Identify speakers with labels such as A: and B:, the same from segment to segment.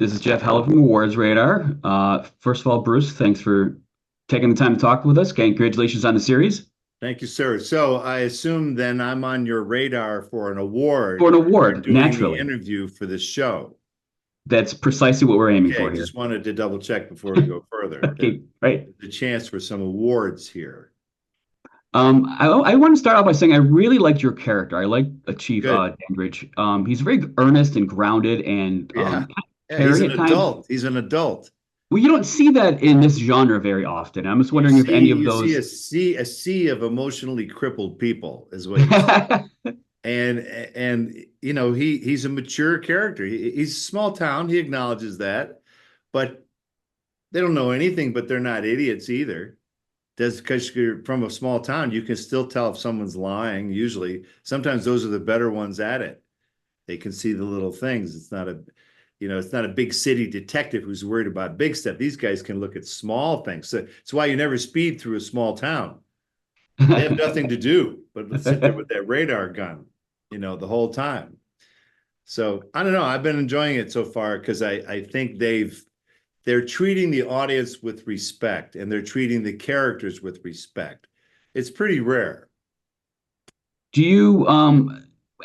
A: This is Jeff Heller from Awards Radar. First of all, Bruce, thanks for taking the time to talk with us. Congratulations on the series.
B: Thank you, sir. So I assume then I'm on your radar for an
A: For an
B: award for
A: award,
B: doing the
A: naturally.
B: interview for this show.
A: That's precisely what we're aiming
B: Okay,
A: for here.
B: just wanted to double check before we go further that
A: Okay, right.
B: the chance for some awards here.
A: I want to start off by saying I really liked your character. I like Chief
B: Good.
A: Dandridge. He's very earnest and grounded and
B: Yeah. Yeah, he's
A: caring
B: an
A: at times.
B: adult. He's an adult.
A: Well, you don't see that in this genre very often. I'm just wondering if any of
B: You see
A: those.
B: a sea of emotionally crippled people is what you see. And he's a mature character. He's a small town, he acknowledges that, but they don't know anything, but they're not idiots either. Does because you're from a small town, you can still tell if someone's lying. Usually, sometimes those are the better ones at it. They can see the little things. It's not a big city detective who's worried about big stuff. These guys can look at small things. So it's why you never speed through a small town. They have nothing to do but sit there with that radar gun, the whole time. So I don't know. I've been enjoying it so far because I think they're treating the audience with respect and they're treating the characters with respect. It's pretty rare.
A: Do you,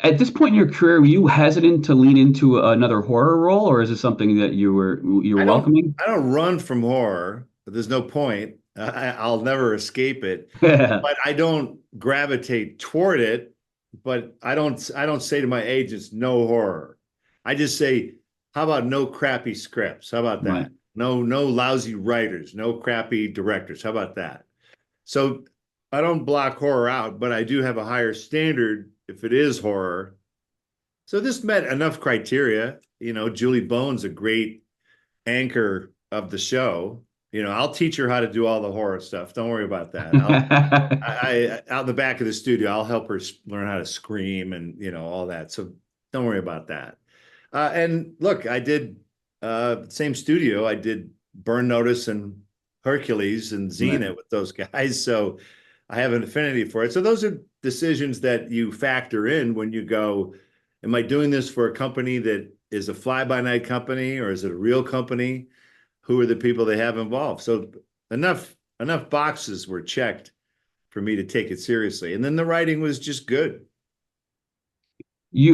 A: at this point in your career, were you hesitant to lean into another horror role, or is this something that you were
B: I don't
A: welcoming?
B: I don't run from horror, but there's no point. I'll never escape it. But I don't gravitate toward it. But I don't say to my agents no horror. I just say, how about no crappy scripts? How about
A: Right.
B: that? No lousy writers, no crappy directors. How about that? So I don't block horror out, but I do have a higher standard if it is horror. So this met enough criteria. Julie Bone's a great anchor of the show. I'll teach her how to do all the horror stuff. Don't worry about that. Out in the back of the studio, I'll help her learn how to scream and all that. So don't worry about that. And look, I did same studio. I did Burn Notice and Hercules and
A: Right.
B: Xena with those guys. So I have an affinity for it. So those are decisions that you factor in when you go, am I doing this for a company that is a fly-by-night company or is it a real company? Who are the people they have involved? So enough boxes were checked for me to take it seriously. And then the writing was just good.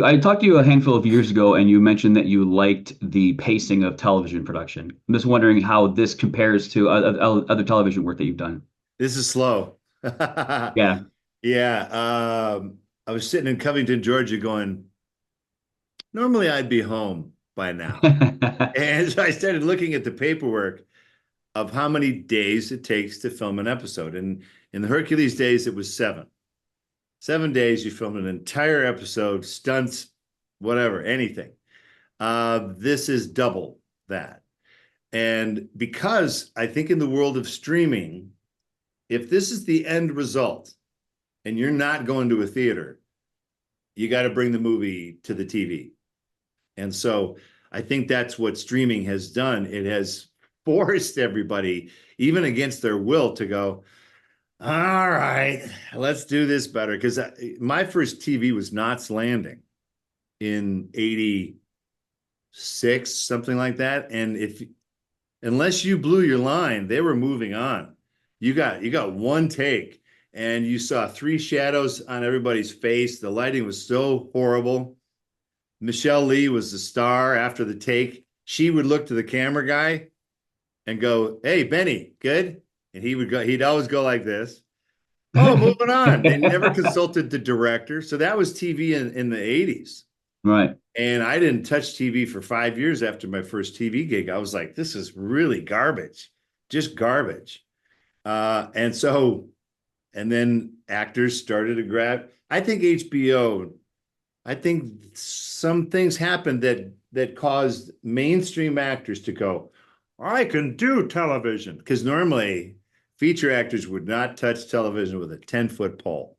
A: I talked to you a handful of years ago, and you mentioned that you liked the pacing of television production. I'm just wondering how this compares to other television work that you've done.
B: This is slow.
A: Yeah.
B: Yeah. I was sitting in Covington, Georgia, going, normally I'd be home by now. And so I started looking at the paperwork of how many days it takes to film an episode. And in the Hercules days, it was 7. 7 days, you film an entire episode, stunts, whatever, anything. This is double that. And because I think in the world of streaming, if this is the end result and you're not going to a theater, you got to bring the movie to the TV. And so I think that's what streaming has done. It has forced everybody, even against their will, to go, all right, let's do this better. Because my first TV was Knots Landing in 86, something like that. And unless you blew your line, they were moving on. You got one take and you saw 3 shadows on everybody's face. The lighting was so horrible. Michelle Lee was the star after the take. She would look to the camera guy and go, "Hey, Benny, good?" And he'd always go like this. Oh, moving on. They never consulted the director. So that was TV in the 80s.
A: Right.
B: And I didn't touch TV for 5 years after my first TV gig. I was like, this is really garbage, just garbage. And so, and then actors started to grab. I think some things happened that caused mainstream actors to go, I can do television. Because normally feature actors would not touch television with a 10-foot pole.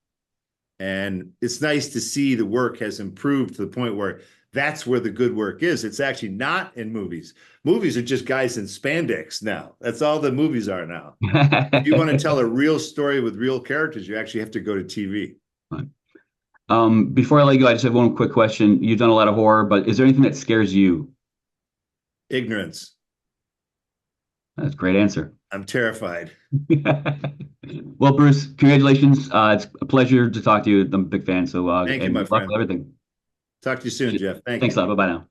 B: And it's nice to see the work has improved to the point where that's where the good work is. It's actually not in movies. Movies are just guys in spandex now. That's all the movies are now. If you want to tell a real story with real characters, you actually have to go to TV.
A: Before I let you go, I just have one quick question. You've done a lot of horror, but is there anything that scares you?
B: Ignorance.
A: That's a great answer.
B: I'm terrified.
A: Well, Bruce, congratulations. It's a pleasure to talk to you. I'm a big fan. So,
B: Thank you,
A: and
B: my
A: good luck with
B: friend.
A: everything.
B: Talk to you soon, Jeff. Thank
A: Thanks
B: you.
A: a lot. Bye bye now.